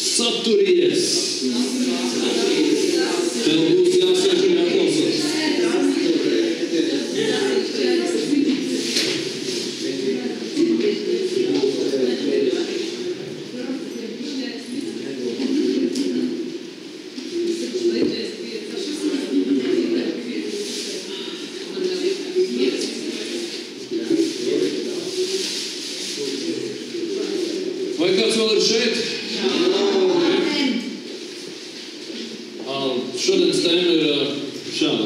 Saturies! Tev būs jāsaka un jāklausās. Vai kāds vēl ir šeit? Šodienas tēma ir šāda.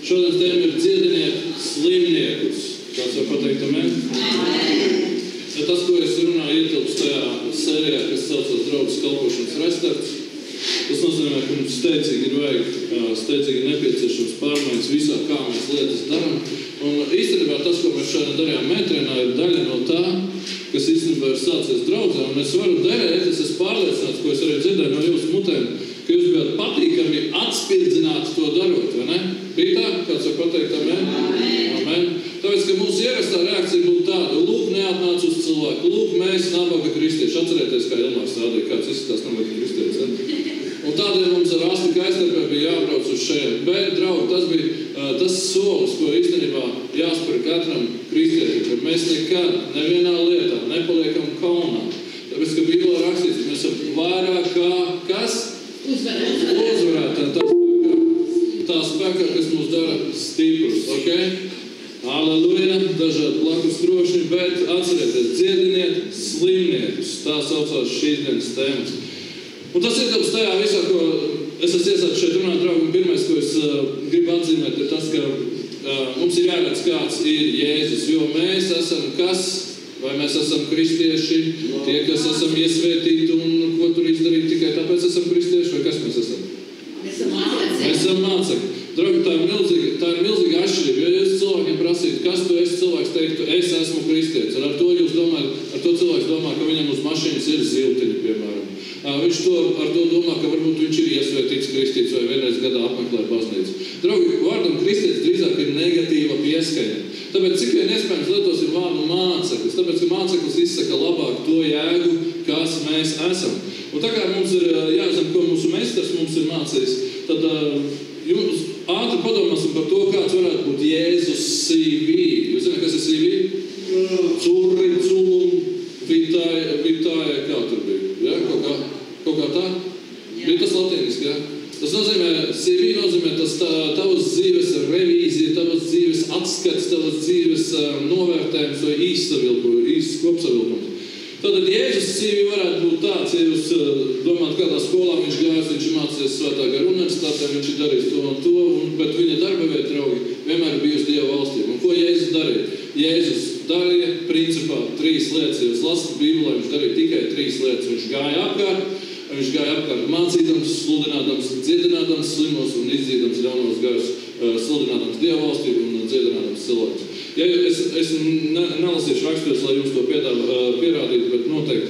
Šodienas tēma ir dziediniet slimniekus. Kāds var pateikt amen? Ja tas, ko es runāju, ietilps tajā sērijā, kas saucās Draudzes kalpošanas restarts. Tas nozīmē, ka mums steidzīgi ir vajag, steidzīgi nepieciešams pārmaiņas visā, kā mēs lietas darām. Un īstenībā tas, ko mēs šodien darījām metrēnā, ir daļa no tā, kas īstenībā ir sācies draudzē. Un es varu derēt, es esmu pārliecināts, ko es arī dzirdēju no jūsu mutēm, ka jūs bijāt patīkami atspirdzināti to darot, vai ne? Bija tā? Kāds var pateikt amen? Amen. Tāpēc, ka mūsu ierastā reakcija būtu tāda, lūk, neatnāc uz cilvēku, lūk, mēs nabaga kristieši. Atcerieties, kā Ilmārs rādīja, kāds izskatās nabaga kristietis, ne? Un tādēļ mums ar Asti Kaistarpē bija jābrauc uz šeit. Bet, draugi, tas bija tas solis, ko īstenībā jāspēr katram kristietim, ka mēs nekad nevienā lietā nepaliekam kaunā. Tāpēc, ka Bībelē rakstīts, ka mēs esam vairāk kā kas? Uzvarētāji. Tā spēkā, kas mūs dara stiprus, ok? Aleluja, dažādi blakus droši, bet atcerieties, dziediniet slimniekus. Tā saucās šīs dienas tēmas. Un tas ietilps tajā visā, ko es esmu iesācis šeit runāt, draugi, un pirmais, ko es gribu atzīmēt, ir tas, ka mums ir jāredz, kāds ir Jēzus, jo mēs esam kas? Vai mēs esam kristieši, tie, kas esam iesvētīti un ko tur izdarīt tikai tāpēc esam kristieši, vai kas mēs esam? Mēs esam mācekļi. Draugi, tā ir milzīga atšķirība, jo jūs cilvēkiem prasītu, kas tu esi, cilvēks teiktu, es esmu kristietis. Ar to jūs domājat, ar to cilvēks domā, ka viņam uz mašīnas ir ziltiņi, piemēram. Viņš ar to domā, ka varbūt viņš ir iesvētīts kristīts vai vienreiz gadā apmeklē baznīcu. Draugi, vārdam kristietis drīzāk ir negatīva pieskaņa. Tāpēc, cik vien iespējams lietos ir vārdu māceklis, tāpēc, ka māceklis izsaka labāk to jēgu, kas mēs esam. Un tā kā mums ir jāzina, ko mūsu meistars mums ir mācījis, tad jums ātri padomāsim par to, kāds varētu būt Jēzus CV. Jūs zināt, kas ir CV? Curri, culum, vitāja, kā tur bija? Ja? Kaut kā tā? Bija tas latīniski, ja? Tas nozīmē, CV nozīmē tas tavas dzīves revīzija, tavas dzīves atskats, tavas dzīves novērtējums vai īsts kopsavilkums. Tātad Jēzus CV varētu būt tāds, ja jūs domājat, kādā skolā viņš gājis, viņš ir mācījies Svētā gara universitātē, viņš ir darījis to un to, bet viņa darba vieta, draugi, vienmēr ir bijusi Dieva valstība. Un ko Jēzus darīja? Jēzus darīja principā 3 lietas. Ja jūs lasat Bībelē, viņš darīja tikai 3 lietas. Viņš gāja apkārt mācīdams, sludinādams, dziedinādams slimos un izdzīdams ļaunos garus, sludinādams Dieva valstību un dziedinādams cilvēkus. Ja es nelasīšu rakstos, lai jums to pierādītu, bet noteikti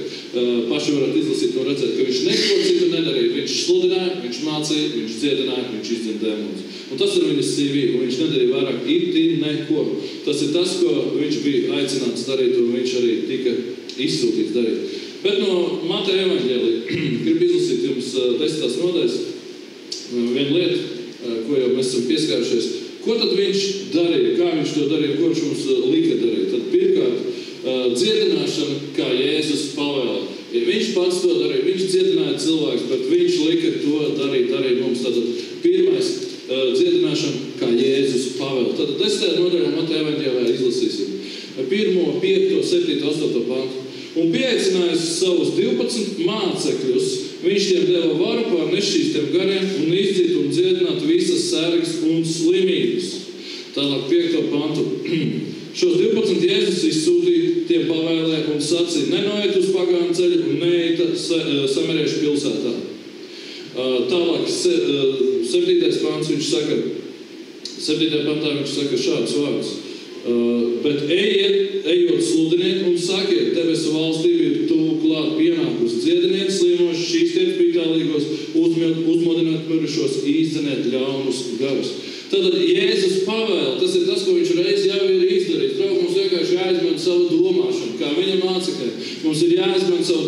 paši varat izlasīt un redzēt, ka viņš neko citu nedarīja. Viņš sludināja, viņš mācīja, viņš dziedināja, viņš izdzina dēmonus. Un tas ir viņas CV, un viņš nedarīja vairāk neko. Tas ir tas, ko viņš bija aicināts darīt, un viņš arī tika izsūtīts darīt. Bet no Mateja evaņģēlija gribu izlasīt jums 10. nodaļas vienu lietu, ko jau mēs esam pieskārušies. Ko tad viņš darīja? Kā viņš to darīja? Ko viņš mums lika darīt? Tad pirmkārt, dziedināšana, kā Jēzus pavēla. Viņš pats to darīja. Viņš dziedināja cilvēkus, bet viņš lika to darīt arī mums. Tātad pirmais, dziedināšana, kā Jēzus pavēla. Tātad 10. nodaļā Mateja evaņģēlijā izlasīsim 1., 5., 7., 8. pantu. Un pieaicinājis savus 12 mācekļus, viņš tiem deva varu pār nešķīstiem gariem un izdzīt un dziedināt visas sērgas un slimības. Tālāk 5. pantu. Šos 12 Jēzus izsūtīja, tiem pavēlēja un sacīja, nenoiet uz pagānu ceļu un neiet samariešu pilsētā. Tālāk 7. pants viņš saka, 7. pantā viņš saka šādus vārdus. Bet ejot sludiniet un sakiet, debesu valstība ir tuvu klāt pienākus, dziediniet slimos, šķīstiet pītālīgos, uzmodināt mirušos, izdzeniet ļaunus garus. Tātad Jēzus pavēla, tas ir tas, ko viņš reiz jau ir izdarījis. Draugi, mums vienkārši jāizmēr savu domāšanu, kā viņa mācīja mācekļiem. Mums ir jāizmanto savu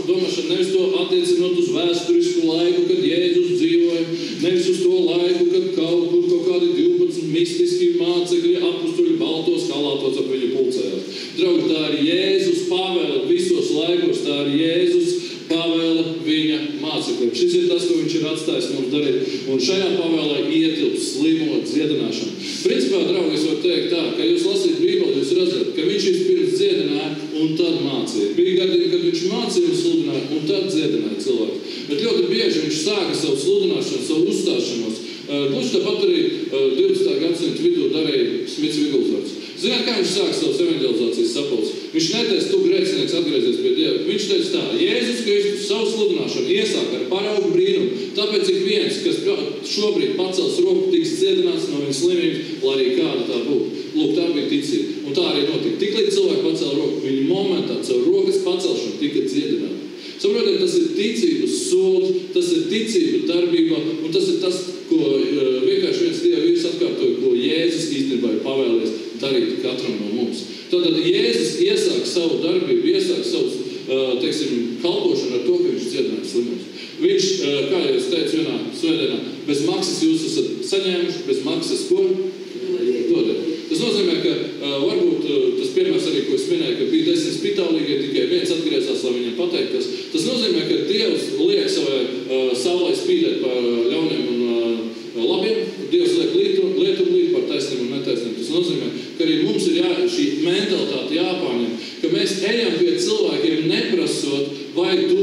domāšanu, nevis to attiecinot uz vēsturisku laiku, kad Jēzus dzīvoja, nevis uz to laiku, kad kaut kādi 12 mistiski mācekļi, apustuļi baltos kalātos ap viņu pulcējās. Draugi, tā ir Jēzus pavēle visos laikos, tā ir Jēzus pavēle viņa mācekļiem. Šis ir tas, ko viņš ir atstājis mums darīt. Un šajā pavēlē ietilps slimo dziedināšanu. Principā, draugi, es varu teikt tā, ka jūs lasīt Bībeli, jūs redzat, ka viņš vispirms dziedināja un tad mācīja. Bija gadījumi, kad viņš mācīja un sludināja un tad dziedināja cilvēku. Bet ļoti bieži viņš sāka savu sludināšanu, savu uzstāšanos. Gluži tāpat arī 20. gadsimta vidū darīja Smits Vigulsvorts. Zināt, kā viņš sāka savus evanģelizācijas sapulces? Viņš neteica, tu grēcinieks atgriezies pie Dieva. Viņš teica tā, Jēzus Kristus savu sludināšanu iesāk ar paraugu brīnumu, tāpēc ik viens, kas šobrīd pacels roku, tiks dziedināts no viņa slimības, lai arī kāda tā būtu. Lūk, tā bija ticība. Un tā arī notika. Tiklīdz cilvēki pacēla roku, viņi momentā caur rokas pacelšanu tika dziedināti. Saprotiet, tas ir ticības solis, tas ir ticība darbībā, un tas ir tas, ko vienkārši viens Dieva vīrs atkārtoja, ko Jēzus īstenībā ir pavēlies darīt katram no mums. Tātad Jēzus iesāk savu darbību, iesāk savu, kalpošanu ar to, ka viņš dziedināja slimus. Viņš, kā jau es teicu vienā svētdienā, bez maksas jūs esat saņēmuši, bez maksas ko? Dodiet. Tas nozīmē, ka varbūt tas piemērs arī, ko es minēju, ka bija 10 spitālīgie, tikai viens atgriezās, lai viņam pateiktas. Tas nozīmē, ka Dievs liek savai saulē spīdēt par ļauniem un labiem. Dievs liek lietumu līt par taisnību un netaisnību. Tas nozīmē, ka arī mums ir šī mentalitāte jāpārņem, ka mēs ejam pie cilvēkiem neprasot, vai tu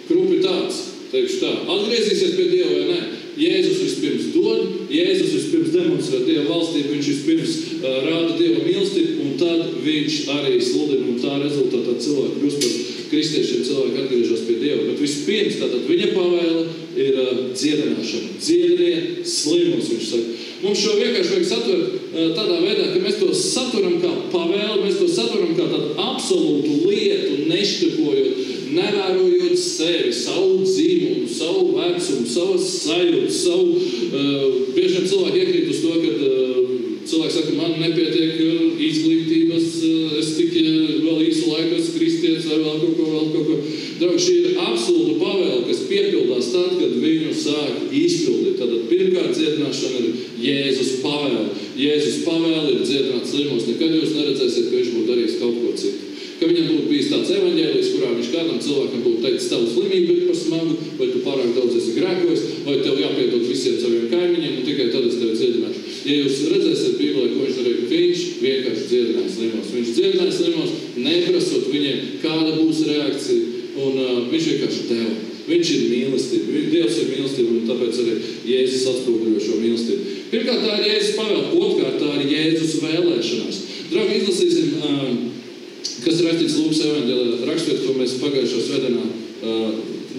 krupi tāds, teikšu tā, atgriezīsies pie Dieva vai ne. Jēzus vispirms dod, Jēzus vispirms demonstrē Dieva valstību, viņš vispirms rāda Dieva mīlestību, un tad viņš arī sludina, un tā rezultātā cilvēki kļūst par kristiešiem, cilvēki atgriežas pie Dieva. Bet vispirms tātad viņa pavēle ir dziedināšana. Dziediniet slimus, viņš saka. Mums šo vienkārši vajag satvert tādā veidā, ka mēs to saturam kā pavēli, mēs to saturam kā tādu absolūtu lietu, nešķirkojot, nevērojot sevi, savu dzīvumu, savu vecumu, savas sajūtas, bieži vien cilvēki iekrīt uz to, kad cilvēki saka, man nepietiek izglītības, es tik vēl īsu laiku esmu kristietis vai vēl kaut ko. Draugi, šī ir absolūta pavēle, kas piepildās tad, kad viņu sāk izpildīt. Tātad pirmkārt dziedināšana ir Jēzus pavēle. Jēzus pavēle ir dziedināt slimos. Nekad jūs neredzēsiet, ka viņš būtu darījis kaut ko citu. Ka viņam būtu bijis tāds evaņģēlijs, kurā viņš kādam cilvēkam būtu teicis, tavu slimību ir par smagu, vai tu pārāk daudz esi grēkojis, vai tev jāpiedod visiem saviem kaimiņiem, un tikai tad es tevi dziedināšu. Ja jūs redzēsiet Bībelē, ko viņš darīja, viņš vienkārši dziedināja slimos. Viņš dziedināja slimos, neprasot viņiem, kāda būs reakcija, un viņš vienkārši deva. Viņš ir mīlestība. Dievs ir mīlestība, un tāpēc arī Jēzus atspoguļo šo mīlestību. Pirmkārt, tā ir Jēzus pavēle, otrkārt, tā ir Jēzus vēlēšanās. Draugi, izlasīsim, kas rakstīts Lūkas evaņģēlijā rakstvieta, ko mēs pagājušā svētdienā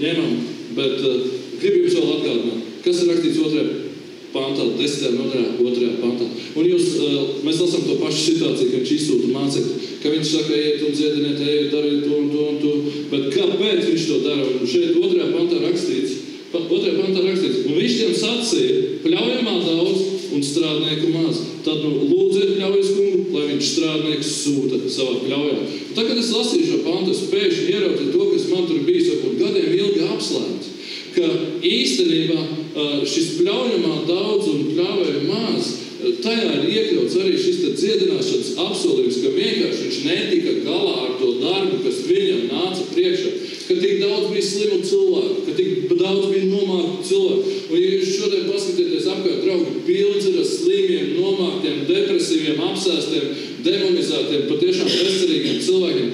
ņemam, bet gribu jums vēl atgādināt, kas ir rakstīts 2. pantā, 10. nodaļā, 2. pantā. Un mēs lasām to pašu situāciju, ka viņš izsūta mācekļi, ka viņš saka, ejiet un dziediniet, ejiet, dariet to un to un to, bet kāpēc viņš to dara? Un šeit 2. pantā rakstīts, un viņš tiem sacīja, pļaujamā daudz un strādnieku maz. Tad lūdziet pļaujas kungu, lai viņš strādnieks sūta savā pļaujā. Un tad, kad es lasīju šo pantu, es pēkšņi ieraudzīju to, kas man tur bijis, varbūt gadiem ilgi apslēpts, ka īstenībā šis pļaujamā daudz un pļauja maz, tajā ir iekļauts arī šis dziedināšanas apsolījums, ka vienkārši viņš netika galā ar to darbu, kas viņam nāca priekšā, ka tik daudz bija slimu cilvēku, ka tik daudz bija nomāktu cilvēku. Un ja jūs šodien paskatieties apkārt, draugi, pilns ir ar slimiem, nomāktiem, depresīviem, apsēstiem, demonizētiem, patiešām veselīgiem cilvēkiem.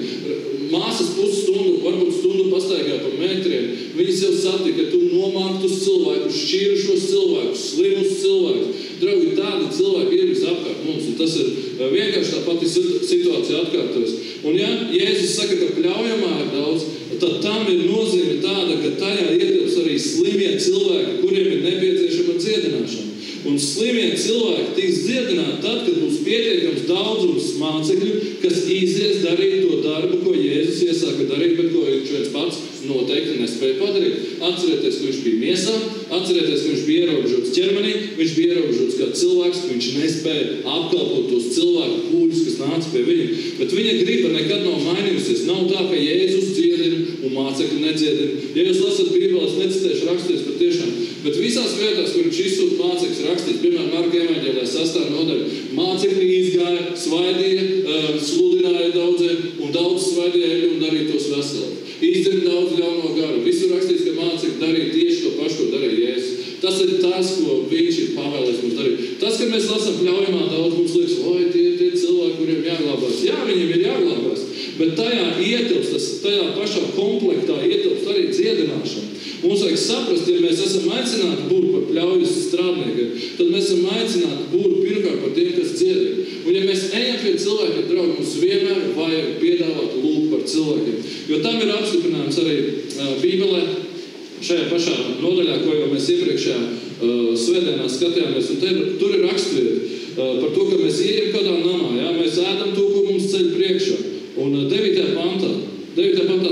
Māsas pusstundu, varbūt stundu pastaigā pa metriem, viņas jau satika, ka tu nomāktus cilvēkus, šķīrušos cilvēkus, slimus cilvēkus. Draugi, tādi cilvēki ir visapkārt mums, un tas ir vienkārši tā pati situācija atkārtojas. Un ja Jēzus saka, ka pļaujamā ir daudz, tad tam ir nozīme tāda, ka tajā ietilps arī slimie cilvēki, kuriem ir nepieciešama dziedināšana. Un slimie cilvēki tiks dziedināti tad, kad būs pietiekams daudzums mācekļu, kas izies darīt to darbu, ko Jēzus iesāka darīt, bet ko viņš viens pats noteikti nespēja padarīt. Atcerieties, ka viņš bija miesā, atcerieties, ka viņš bija ierobežots ķermenī, viņš bija ierobežots kā cilvēks, ka viņš nespēja apkalpot tos cilvēku pūļus, kas nāca pie viņa. Bet viņa griba nekad nav mainījusies, nav tā, ka Jēzus dziedina un mācekļi nedziedina. Ja jūs lasat Bībeles, necitēšu rakstīts patiešām, bet visās vietās, kur viņš izsūta mācekļus rakstīts, piemēram, Marka evaņģēlijā 6. nodaļa, mācekļi izgāja, svaidīja, sludināja daudziem, un daudz svaidīja eļu un darīja tos veseli. Izdzina daudz ļauno garu. Visur rakstīts, ka mācekļi darīja tieši to pašu, ko darīja Jēzus. Tas ir tas, ko viņš ir pavēlējis mums darīt. Tas, ka mēs lasām pļaujamā daudz, mums liekas, oi, tie cilvēki, kuriem jāglābās. Jā, viņiem ir jāglābās, bet tajā ietilpst, tajā pašā komplektā ietilpst arī dziedināšana. Mums vajag saprast, ja mēs esam aicināti būt par pļaujas strādniekiem, tad mēs esam aicināti būt pirmkārt par tiem, kas dziedina. Un ja mēs ejam pie cilvēkiem, draugi, mums vienmēr vajag piedāvāt lūgt par cilvēkiem. Jo tam ir apstiprinājums arī Bībelē, šajā pašā nodaļā, ko jau mēs iepriekšējā svētdienā skatījāmies, un tur ir rakstvieta par to, ka mēs ejam kādā namā, jā, mēs ēdam to, ko mums ceļ priekšā. Un 9. pantā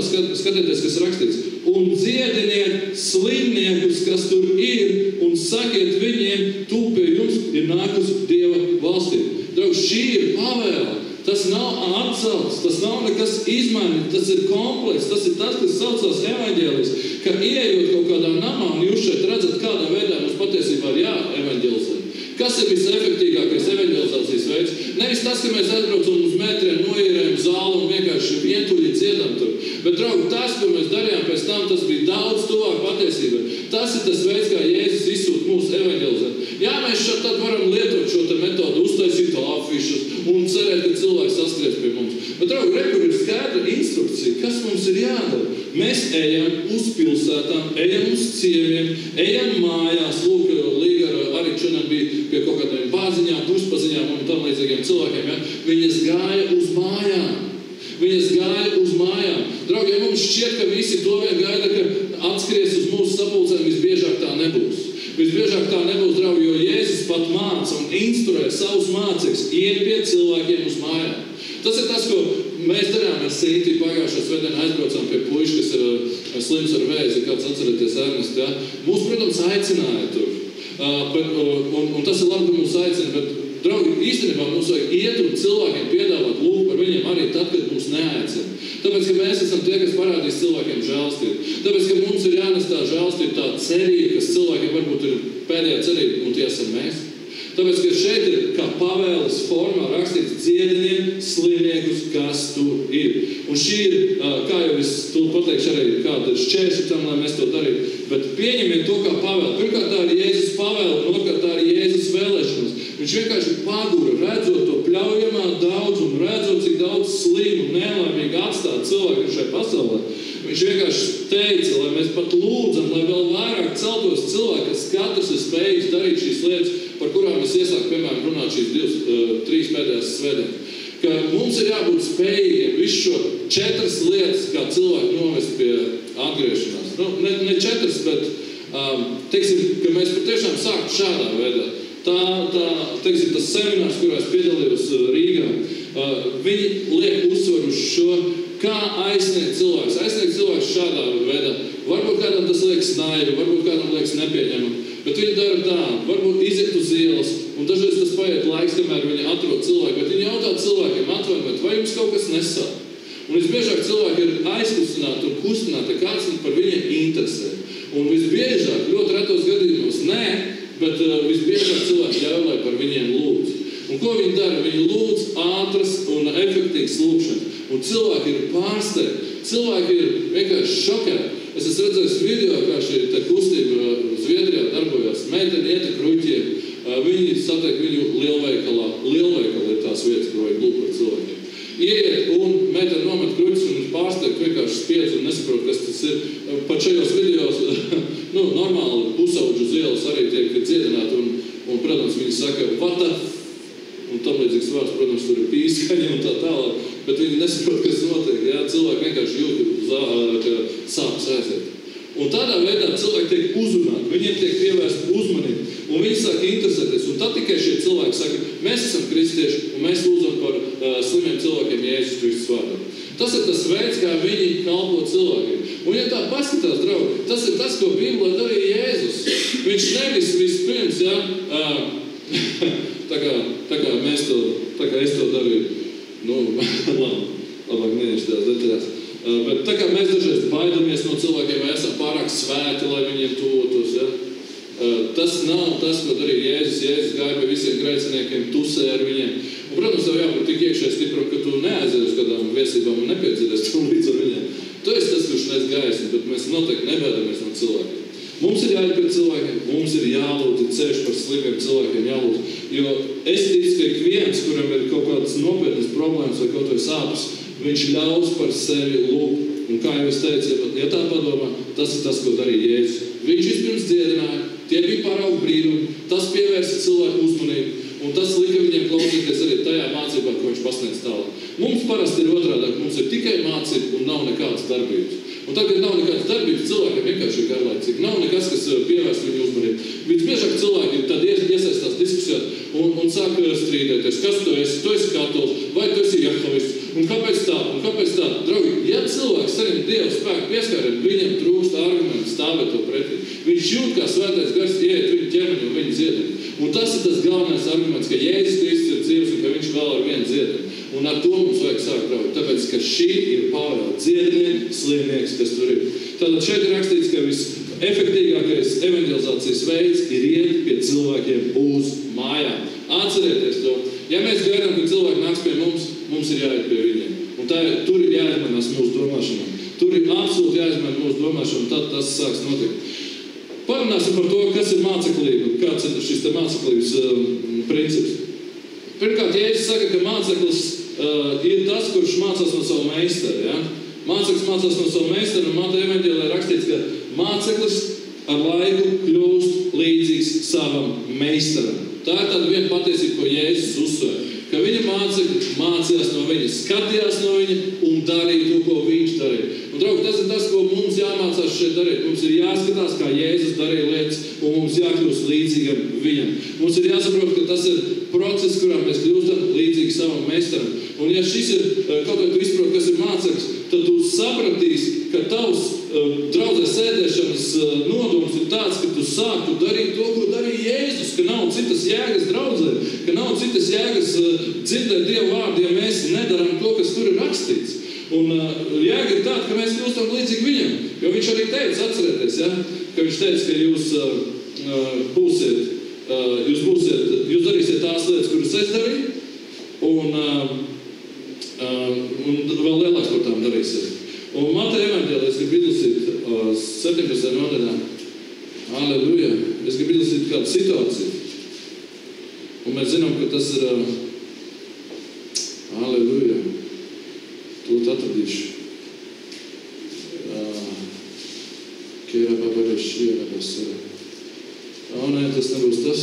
skatieties, kas rakstīts. Un dziediniet slimniekus, kas tur ir, un sakiet viņiem, tu pie jums ir nākusi Dieva valstība. Draugs, šī ir pavēle. Tas nav atcelts, tas nav nekas izmainīts, tas ir komplekss, tas ir tas, kas saucās evaņģēlijs, ka ieejot kaut kādā namā, un jūs šeit redzat, kādā veidā mums patiesībā ir jāevaņģelizē. Kas ir visefektīgākais evaņģelizācijas veids? Nevis tas, ka mēs aizbraucam uz metriem, noīrējam zāli un vienkārši vientuļi dziedam tur. Bet, draugi, tas, ko mēs darījām pēc tam, tas bija daudz tuvāk patiesībai. Tas ir tas veids, kā Jēzus izsūta mūs evaņģelizēt. Jā, mēs tad varam lietot šo te metodu, uztaisīt afišus un cerēt, ka cilvēks saskries pie mums. Bet, draugi, kur ir skaidra instrukcija, kas mums ir jādara. Mēs ejam uz pilsētām, ejam uz ciemiem, ejam mājās, lūk, Līga arī šodien bija pie kaut kādiem bāziņām, puspaziņām un tam līdzīgiem cilvēkiem, ja? Viņas gāja uz mājām. Draugi, ja mums šķiet, ka visi to vien gaida, ka atskries uz mūsu sapulcēm, visbiežāk tā nebūs. Visbiežāk tā nebūs, draugi, jo Jēzus pat māca un instruē savus mācekļus iet pie cilvēkiem uz mājām. Tas ir tas, ko mēs darām ar Sīti pagājušā svētdienā aizbraucām pie puiša, kas ir slims ar vēzi, kāds atcerieties Ernest, ja? Mūs, protams, aicināja tur. Un tas ir labi, ka mūs aicina, bet, draugi, īstenībā mums vajag iet un cilvēkiem piedāvāt lūgt par viņiem arī tad, kad mūs neaicina. Tāpēc, ka mēs esam tie, kas parādīs cilvēkiem žēlstību. Tāpēc, ka mums ir jānes tā žēlstība, tā cerība, kas cilvēkiem varbūt ir pēdējā cerība, un tie esam mēs. Tāpēc, ka šeit ir kā pavēles formā rakstīts dziediniet slimniekus, kas tur ir. Un šī ir, kā jau es pateikšu arī, kāda ir šķēršļi tam, lai mēs to darītu. Bet pieņemiet to kā pavēli. Pirmkārt, tā ir Jēzus pavēle, un otrkārt, tā ir Jēzus vēlēšanas. Viņš vienkārši pagura, redzot to pļaujamā daudzumu, redzot, cik daudz slimu, nelaimīgi atstāt cilvēku šai pasaulē. Viņš vienkārši teica, lai mēs pat lūdzam, lai vēl vairāk celtos cilvēki, kas katrs ir spējīgs darīt šīs lietas, par kurām es iesāku, piemēram, runāt šīs 3 pēdējās svētdienas. Ka mums ir jābūt spējīgiem visu šo 4 lietas, kā cilvēku novest pie atgriešanās. Ne 4, bet teiksim, ka mēs patiešām sāktu šādā veidā. Teiksim, tas seminārs, kurā es piedalījos Rīgā, viņi liek uzsvaru uz šo, kā aizsniegt cilvēks. Aizsniegt cilvēks šādā veidā. Varbūt kādam tas liekas naivi, varbūt kādam liekas nepieņemam, bet viņi dara tā, varbūt iziet uz ielas, un dažreiz tas paiet laiks, kamēr viņi atrod cilvēku, bet viņi jautā cilvēkiem, atvainojiet, vai jums kaut kas nesāk? Un visbiežāk cilvēki ir aizkustināti un kustināti, kāds par viņiem interesē. Un visbiežāk, ļoti retos gadījumos, nē, bet visbiežāk cilvēki ļauj, lai par viņiem lūdz. Un ko viņi dara? Viņi lūdz ātras un efektīvas lūgšanas. Un cilvēki ir pārsteigti. Cilvēki ir vienkārši šokēti. Es esmu redzējis video, kā šī kustība Zviedrijā darbojās. Meiteni iet ar kruķiem. Viņi satiek viņu lielveikalā. Lielveikala ir tās vietas, kur vajag lūgt par cilvēkiem. Ieiet un meiteni nomet kruķus un viņš pārsteigt vienkārši spiedz un nesaprot, kas tas ir. Pat šajos videos, normāli pusauģu uz ielas arī tiek dziedināti un, protams, viņi saka, what the un tam līdzīgs vārds, protams, tur ir pīskaņi un tā tālāk, bet viņi nesaprot, kas notiek. Jā, cilvēki vienkārši jūt, ka sāpes aiziet. Un tādā veidā cilvēki tiek uzrunāti, viņiem tiek pievērsta uzmanība, un viņi sāk interesēties. Un tad tikai šie cilvēki saka, mēs esam kristieši, un mēs lūdzam par slimiem cilvēkiem Jēzus Kristus vārdā. Tas ir tas veids, kā viņi kalpo cilvēkiem. Un ja tā paskatās, draugi, tas ir tas, ko Bībelē darīja Jēzus. Viņš nevis vispirms, tā kā es to darīju, labāk neiešu tās detaļās. Bet tā kā mēs dažreiz baidamies no cilvēkiem, vai esam pārāk svēti, lai viņiem tuvotos, ja? Tas nav tas, ko darīja Jēzus. Jēzus gāja pie visiem grēciniekiem, tusē ar viņiem. Un, protams, tev jābūt tik iekšēji stipram, ka tu neaizies uz kādām viesībām un nepiedziedies tu līdz ar viņiem. Tu esi tas, kurš nes gaismu, bet mēs noteikti nebaidamies no cilvēkiem. Mums ir jāiet pie cilvēkiem, mums ir jālūdz, ir ceļš par slimiem cilvēkiem jālūdz. Jo es ticu, ka ik viens, kuram ir kaut kādas nopietnas problēmas vai kaut vai sāpes, viņš ļaus par sevi lūgt. Un kā jau es teicu, ja tā padomā, tas ir tas, ko darīja Jēzus. Viņš vispirms dziedināja, tie bija paraugu brīnumi, tas pievērsa cilvēku uzmanību, un tas lika viņiem klausīties arī tajā mācībā, ko viņš pasniedz tālāk. Mums parasti ir otrādāk, mums ir tikai mācība un nav nekādas darbības. Un tagad nav nekādas darbības, cilvēkiem vienkārši ir garlaicīgi. Nav nekas, kas pievērst viņu uzmanību. Visbiežāk cilvēki tad iesaistās diskusijā un sāk strīdēties. Kas tu esi katolis, vai tu esi jehovists, un kāpēc tā, Draugi, ja cilvēks saņem Dieva spēku pieskārienu, viņam trūkst argumentu stāvēt to pretī. Viņš jūt, kā svētais gars ieiet viņu ķermeni un viņu dziedina. Un tas ir tas galvenais arguments, ka Jēzus Kristus ir dzīvs un ka viņš vēl ar vienu dziedina. Un ar to mums vajag sākt braukt, tāpēc, ka šī ir pavēle dziedinieki, slimnieks, kas tur ir. Tātad šeit ir rakstīts, ka visefektīgākais evangelizācijas veids ir iet pie cilvēkiem uz mājām. Atcerieties to. Ja mēs gaidām, ka cilvēki nāks pie mums, mums ir jāiet pie viņiem. Un tur ir jāizmanās mūsu domāšanām. Tur ir absolūti jāizmanās mūsu domāšanām, tad tas sāks notikt. Parunāsim par to, kas ir māceklība, kāds ir šis te māceklības princips. Pirmkārt, Jēzus saka, ka māceklis ir tas, kurš mācās no savu meistaru. Ja? Māceklis mācās no savu meistaru, un Mateja evaņģēlijā rakstīts, ka māceklis ar laiku kļūst līdzīgs savam meistaram. Tā ir tāda viena patiesība, ko Jēzus uzsver. Ka viņa mācekļi mācījās no viņa, skatījās no viņa un darīja to, ko viņš darīja. Un, draugi, tas ir tas, ko mums jāmācās šeit darīt. Mums ir jāskatās, kā Jēzus darīja lietas, un mums jākļūst līdzīgam viņam. Mums ir jāsaprot, ka tas ir process, kurā mēs kļūstam līdzīgi savam meistaram. Un ja šis ir, kaut vai tu izprot, kas ir māceklis, tad tu sapratīsi, ka tavs draudzē sēdēšanas nodoms ir tāds, ka tu sāktu darīt to, ko darīja Jēzus, ka nav citas jēgas draudzē, ka nav citas jēgas dzirdēt Dievu vārdu, ja mēs nedaram to, kas tur ir rakstīts. Un jēga ir tāda, ka mēs kļūstam līdzīgi viņam, jo viņš arī teica, atcerieties, ja, ka viņš teica, ka jūs darīsiet tās lietas, kuras es darīju, un vēl lielāks par tām darīsiet. Un Mateja evaņģēlijā es gribu izlasīt 17. nodaļā. Aleluja! Es gribu izlasīt kādu situāciju. Un mēs zinām, ka tas ir Aleluja! Tūlīt atradīšu. Kērā babagā šiera basara. Nē, tas nebūs tas.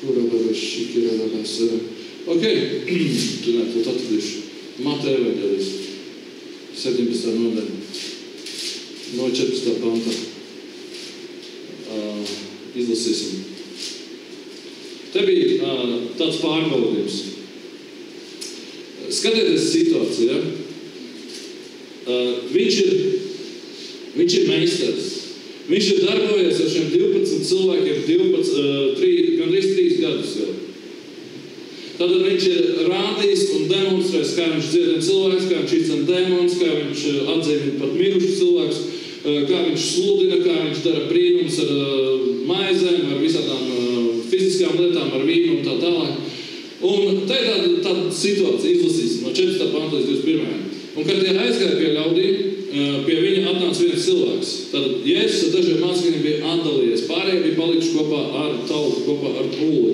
Kurā babagā šikērā basara. Ok, tūlīt atradīšu. Mateja evaņģēlijā. 17. nodaļa, no 14. pantā. Izlasīsim. Te bija tāds pārbaudījums. Skatieties situāciju, ja? Viņš ir meistars. Viņš ir darbojies ar šiem 12 cilvēkiem gandrīz 3 gadus jau. Tātad viņš ir rādījis un demonstrējis, kā viņš dziedina cilvēks, kā viņš izcen demons, kā viņš atdzīvina pat mirušus cilvēkus, kā viņš sludina, kā viņš dara brīnums ar maizēm, ar visādām fiziskām lietām, ar vīnu un tā tālāk. Un te ir tāda situācija, izlasīsim no 14. panta līdz 21. Un, kad tie aizgāja pie ļaudīm, pie viņa atnāca viens cilvēks. Tātad Jēzus ar dažiem mācekļiem bija atdalījies, pārējie bija palikuši kopā ar tautu, kopā ar pūli.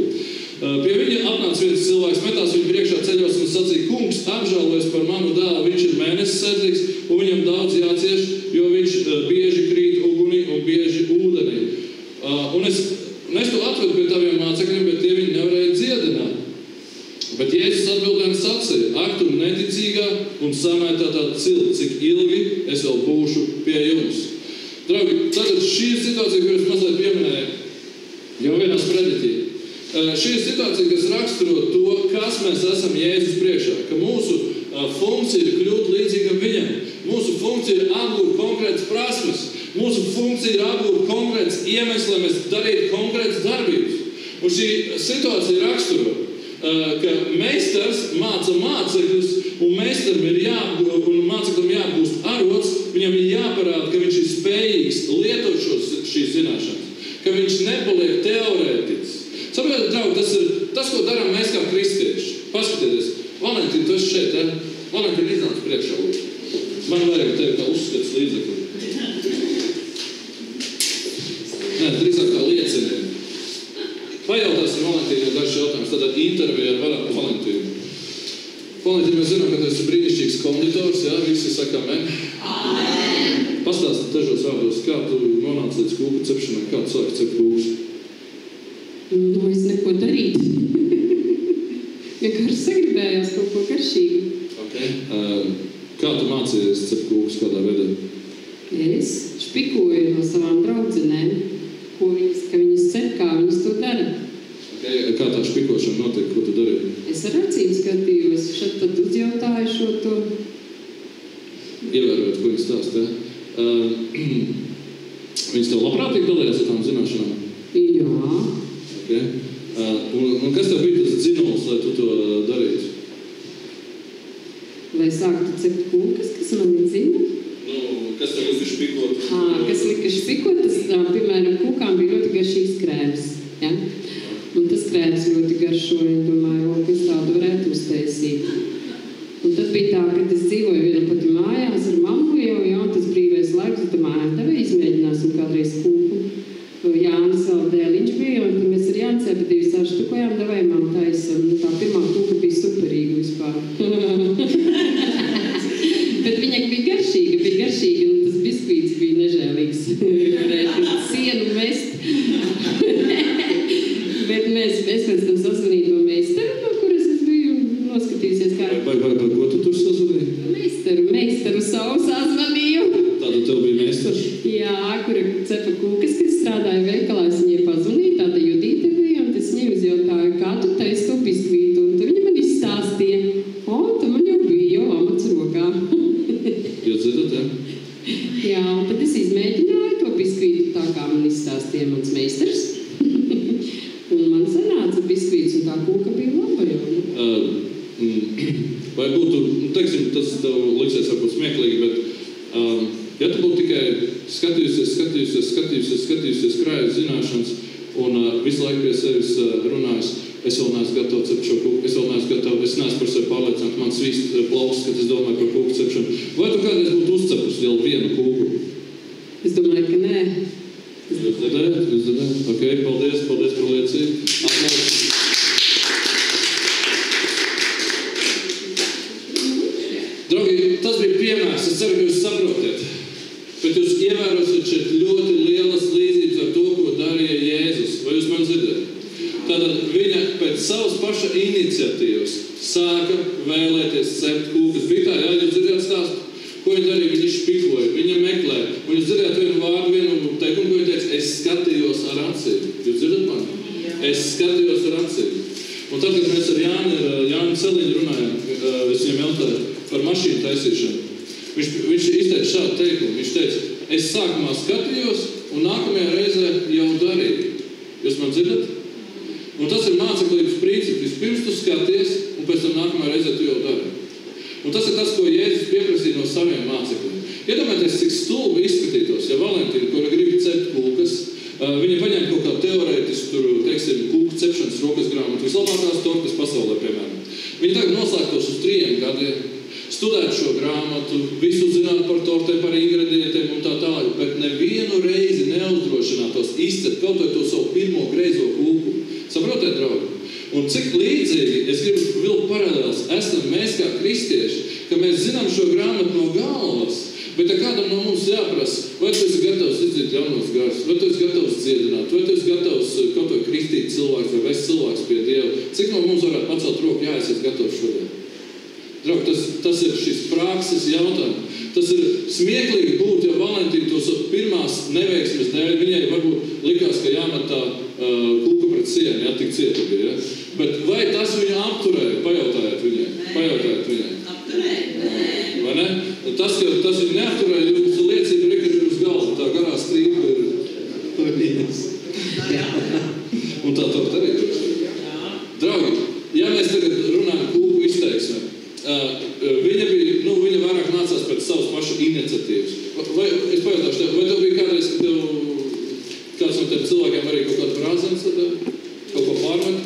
Pie viņa atnāca viens cilvēks, metās viņu priekšā ceļos un sacīja: Kungs, apžēlojies par manu dēlu, viņš ir mēnesis sēdzīgs, un viņam daudz jācieš, jo viņš bieži krīt ugunī un bieži ūdenī. Un es to atvedu pie taviem mācekļiem, bet tie viņi nevarēja dziedināt. Bet Jēzus atbildēja un sacīja: Ak, tu neticīgā un samētātā cilts, cik ilgi es vēl būšu pie jums. Draugi, tātad šī ir situācija, ko es mazliet pieminēju jau vienā sprediķī. Šī ir situācija, kas raksturo to, kas mēs esam Jēzus priekšā, ka mūsu funkcija ir kļūt līdzīgam viņam. Mūsu funkcija ir apgūt konkrētas prasmes. Mūsu funkcija ir apgūt konkrētas iemesls, lai mēs darītu konkrētas darbības. Un šī situācija raksturo, ka meistars māca mācekļus, un meistaram ir jāapgūt, un mācekļam Draugi, tas ir tas, ko darām mēs kā kristieši. Paskatieties, Valentīna, tu esi šeit, ja? Valentīna iznāc priekšā. Man vajag tevi kā uzskats līdzekli. Nē, drīzāk kā liecinieki. Pajautāsim Valentīnu dažs jautājums, tātad intervija ar Valentīnu. Valentīna, mēs zinām, ka tu esi brīnišķīgs konditors, jā, visi saka amen. Pastāsti dažos vārdos, kā tu nonāci līdz kūku cepšanai, kā tu sāki cept kūkus? Nu, es neko darīt. Vienkārši sagribējās kaut ko garšīgu. Okay. Kā tu mācījies cept kūkus, kādā veidā? Es špikoju no savām draudzenēm, ka viņas cep, kā viņas to dara. Okay. Kā tā špikošana notiek, ko tu darīji? Es ar acīm skatījos, šeit tad uzjautāju šo to. Ievērojot, ko viņi stāst, ja? Viņas tev labprātīgi dalījās ar tām zināšanām? Jā. Okay. Un kas tev bija tas dzinols, lai tu to darītu? Lai sāktu cept kūkas, kas man zina? Kas tev lika špikot? Kas lika špikot, tas, piemēram, kūkām bija ļoti garšīgs krēms. Ja? Un tas krēms ļoti garšoja, domāju, ka es tādu varētu uztaisīt. Un tad bija tā, ka es dzīvoju viena pati mājās ar mammu jau, un tas brīvais laiks, tad mājā tev izmēģināsim kādreiz kūku. Jānis vēl dēliņš bija, un tad mēs ar Jānis abi divi saštukojām, davai mam taisam. Tā pirmā kūka bija superīga vispār. Bet viņa bija garšīga, un tas biskvīts bija nežēlīgs. Varētu sienu mest. Bet mēs pēc tam sazvanīju no meistaru, no kuras es biju noskatījusies kā... Vai, ko tu tur sazvanīji? Meistaru savu sazvanīju. Tāda tev bija meistars? Jā, kura cepa kūkas, kas strādāja veikalā, es viņai pazvanīju, tāda Judīte bija, un es viņai uzjautāju, kā tu taisi to biskvītu, un tad viņa man izstāstīja. Tu man jau bija, jau amats rokā. Jūs dzirdat, ja? Jā, un tad es izmēģināju to biskvītu tā, kā man izstāstīja mans meistars. Un man sanāca biskvīts, un tā kūka bija laba jau. Vai būtu, teiksim, tas tev liksies varbūt smieklīgi, bet ja tu būtu tikai skatījusies krājas zināšanas un visu laiku pie sevis runājis, es vēl neesmu gatavs cept šo kūku, es neesmu par sevi pārliecināts, man svīst plauks, kad es domāju par kūku cepšanu. Vai tu kādreiz būtu uzcepus vēl vienu kūku? Es domāju, ka nē. Jūs dzirdējat? Ok, paldies par liecību. Draugi, tas bija piemērs, es ceru, ka jūs saprotiet. Bet jūs ievērosiet šeit ļoti lielas līdzības ar to, ko darīja Jēzus. Vai jūs man dzirdējat? Tātad viņa pēc savas paša iniciatīvas sāka vēlēties cept kūkas. Bija tā, jā, jūs dzirdējāt stāstu? Ko viņa darīja? Viņa špikoja, viņa meklēja. Un jūs dzirdējāt vienu vārdu, vienu teikumu, ko viņa teica, es skatījos ar acīm. Jūs dzirdat mani? Es skatījos ar acīm. Un tad, kad mēs ar Jāni Celiņu runājam, es viņam jautāju par mašīnu taisīšanu. Viņš izteica šādu teikumu. Viņš teica, es sākumā skatījos un nākamajā reizē jau darīju. Jūs man dzirdat? Un tas ir māceklības princips. Vispirms tu skaties un pēc tam nākamajā reizē tu jau dari. Un tas ir tas, ko Jēzus pieprasīja no saviem mācekļiem. Iedomājieties, cik stulbi izskatītos, ja Valentīna, kura grib cept kūkas, viņa paņem kaut kā teorētisku, teiksim, kūku cepšanas rokas grāmatu, vislabākās tortes pasaulē, piemēram. Viņa tagad noslēgtos uz 3 gadiem, studētu šo grāmatu, visu zināt par tortēm, par ingredientiem un tā tālāk, bet nevienu reizi neuzdrošinātos izcept kaut vai to savu pirmo greizo kūku. Saprotiet, draugi? Un cik līdzīgi, es gribu vilkt paralēlis, esam mēs kā kristieši, ka mēs zinām šo grāmatu no galvas, bet ja kādam no mums jāprasa, vai tu esi gatavs izdzīt jaunos garus, vai tu esi gatavs dziedināt, vai tu esi gatavs kaut vai kristīt cilvēks vai vest cilvēks pie Dieva, cik no mums varētu pacelt roku, jā, es esmu gatavs šodien. Draugi, tas ir šis prakses jautājums. Tas ir smieklīgi būt, ja Valentīna tos pirmās neveiksmes dēļ, viņai varbūt likās, ka jāmet tā kūka pret sienu, jā, tik cieta bija, ja? Bet vai tas viņu apturēja? Pajautājiet viņai. Apturēja. Vai ne? Tas, ka tas viņu neapturēja, jums liecība ir uz galva, tā garā strīpa ir viņas. Un tā torta arī ir. Draugi, ja mēs tagad runājam kūku izteiksmē, viņa vairāk nācās pēc savas paša iniciatīvas. Vai, es pajautāšu tev, vai tev bija kādreiz, ka kāds no tiem cilvēkiem arī kaut kādu frāzēns, kaut ko pārmet?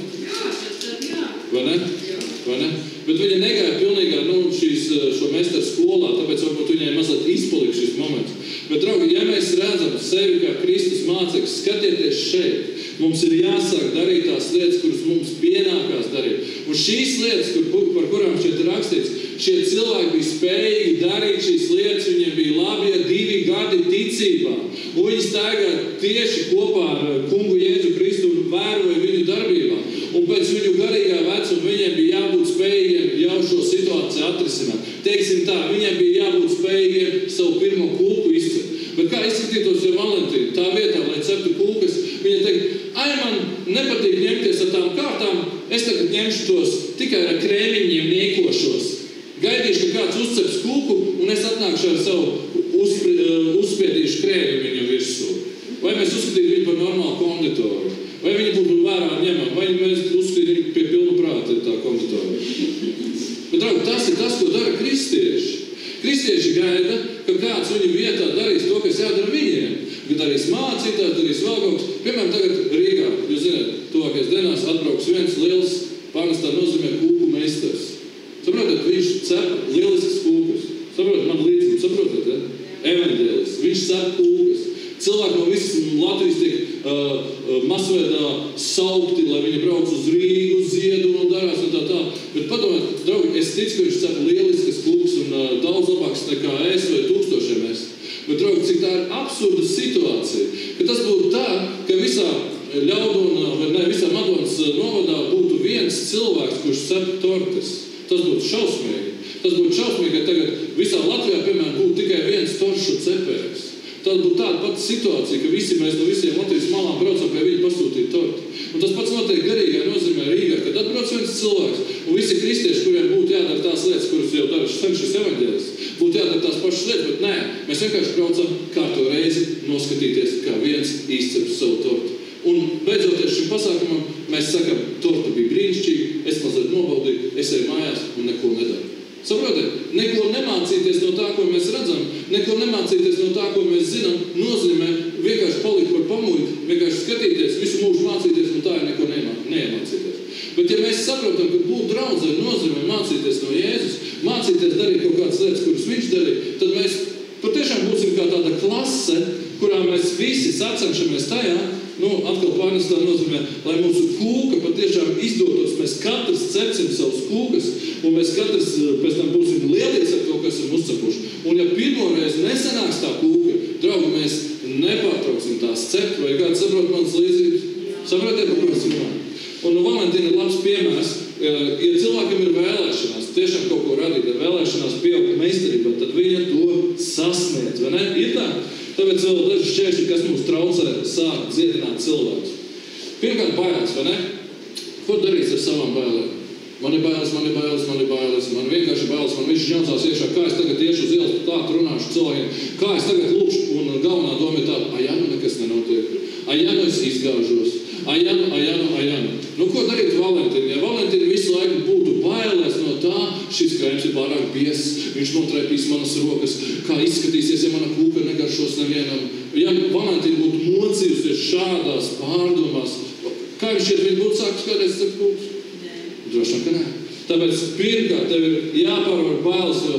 tāpēc varbūt viņai mazliet izpalika šis moments. Bet, draugi, ja mēs redzam sevi kā Kristus mācekļus, skatieties šeit. Mums ir jāsāk darīt tās lietas, kuras mums pienākās darīt. Un šīs lietas, par kurām šeit ir rakstīts, šie cilvēki bija spējīgi darīt šīs lietas, viņiem bija labie 2 gadi ticībā. Un viņi staigā tieši kopā ar kungu Jēzu Kristu un vēroja viņu darbībā. Un pēc viņu garīgā vecuma viņiem bija jābūt spējīgiem jau šo situāciju atrisināt. Teiksim tā, viņiem bija jābūt spējīgiem savu pirmo kūku izcelt. Bet kā izskatītos, ja Valentīna tā vietā, lai ceptu kūkas, viņa teikt, man nepatīk ņemties ar tām kārtām, es tagad ņemšu tos tikai ar krēmiņiem niekošos. Gaidīšu, ka kāds uzceps kūku, un es atnākšu ar savu uzspiedīšu krēmi viņu virsū. Vai mēs uzskatītu viņu par normālu konditoru? Vai viņi būtu vērā ņemam? Vai mēs uzskatītu viņu pie pilnu prāta tā konditora? Bet, draugi, tas ir tas, ko dara kristieši. Kristieši gaida, ka kāds viņu vietā darīs to, kas jādara viņiem. Kad darīs mācītājs, darīs vēl kaut kas. Piemēram, tagad Rīgā, jūs zināt, tuvākajās dienās atbrauks viens liels pārnestā nozīmē kūku meistars. Saprotat, viņš cep lieliskas kūkas. Saprotat, man līdzīgi, saprotat, ja? Evaņģēlis. Viņš cep kūkas. Cilvēki no visas Latvijas tiek masveidā saukti, lai viņi brauc uz Rīgu, uz Ziedu un darās un tā. Bet padomājiet, draugi, es ticu, ka viņš cep lieliskas kūkas un daudz labāks nekā es vai tūkstošiem es. Bet, draugi, cik tā ir absurda situācija, ka tas būtu tā, ka visā Ļaudonā, vai ne, visā Madonas novadā būtu viens cilvēks, kurš cep tortes. Tas būtu šausmīgi. Tas būtu šausmīgi, ka tagad visā Latvijā, piemēram, būtu tikai viens toršu cepējs. Tad būtu tāda pati situācija, ka visi mēs no visiem Latvijas malām braucam pie viņa pasūtīt torti. Un tas pats notiek garīgā nozīmē Rīgā, kad atbrauc viens cilvēks, un visi kristieši, kuriem būtu jādara tās lietas, kuras jau dara šis evaņģēlis, būtu jādara tās pašas lietas, bet nē, mēs vienkārši braucam kārto reizi noskatīties, kā viens izcep savu tortu. Un beidzoties šim pasākumam, mēs sakam, torta bija brīnišķīga, es mazliet nobaudīju, es eju mājās un neko nedaru. Saprotiet, neko nemācīties no tā, ko mēs redzam, neko nemācīties no tā, ko mēs zinām, nozīmē vienkārši palikt par pamuļu, vienkārši skatīties, visu mūžu mācīties, un tā ir neko neiemācīties. Bet ja mēs saprotam, ka būt draudzē nozīmē mācīties no Jēzus, mācīties darīt kaut kādas lietas, kuras viņš darīja, tad mēs patiešām būsim kā tāda klase, kurā mēs visi sacenšamies tajā, atkal pārnestā nozīmē, lai mūsu kūka patiešām izdotos, mēs katrs cepsim savus kūkas, un mēs katrs pēc tam būsim lielies ar to, kas esam uzcepuši. Un ja pirmoreiz nesanāks tā kūka, draugi, mēs nepārtrauksim tās cept, vai kāds saprot manas līdzības? Saprotiet, par ko es runāju? Un Valentīna ir labs piemērs, ja cilvēkam ir vēlēšanās, tiešām kaut ko radīt, ja vēlēšanās pieaugt meistarībā, tad viņa to sasniedz, vai ne? Ir tā? Tāpēc vēl daži šķēršļi, kas mums traucē sākt dziedināt cilvēkus. Pirmkārt, bailes, vai ne? Ko darīs ar savām bailēm? Man ir bailes, man vienkārši bailes, man viss ņemsās iekšā, kā es tagad iešu uz ielas, tā runāšu cilvēkiem, kā es tagad lūkšu, un galvenā doma ir tāda, ja nu nekas nenotiek, ja nu es izgāžos, ja nu. Ko darīt Valentīna? Ja Valentīna visu laiku būtu bailēs no tā, šis krēms ir pārāk biezs, viņš notraipīs manas rokas, kā izskatīsies, ja mana kūka negaršos nevienam. Ja Valentīna būtu mocījusies šādās pārdomās, kā viņš šeit viņa būtu sākus kādreiz cep kūkas? Droši vien, ka nē. Tāpēc pirmkārt, tev ir jāpārvar bailes, jo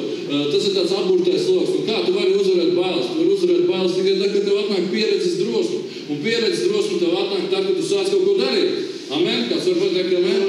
tas ir tāds apburtais loks. Un kā tu vari uzvarēt bailes? Tu vari uzvarēt bailes tikai tad, kad tev atnāk pieredzes drosme. Un pieredzes drosme tev atnāk tad, kad tu sāc kaut ko darīt. Amen? Kāds var pateikt, amen?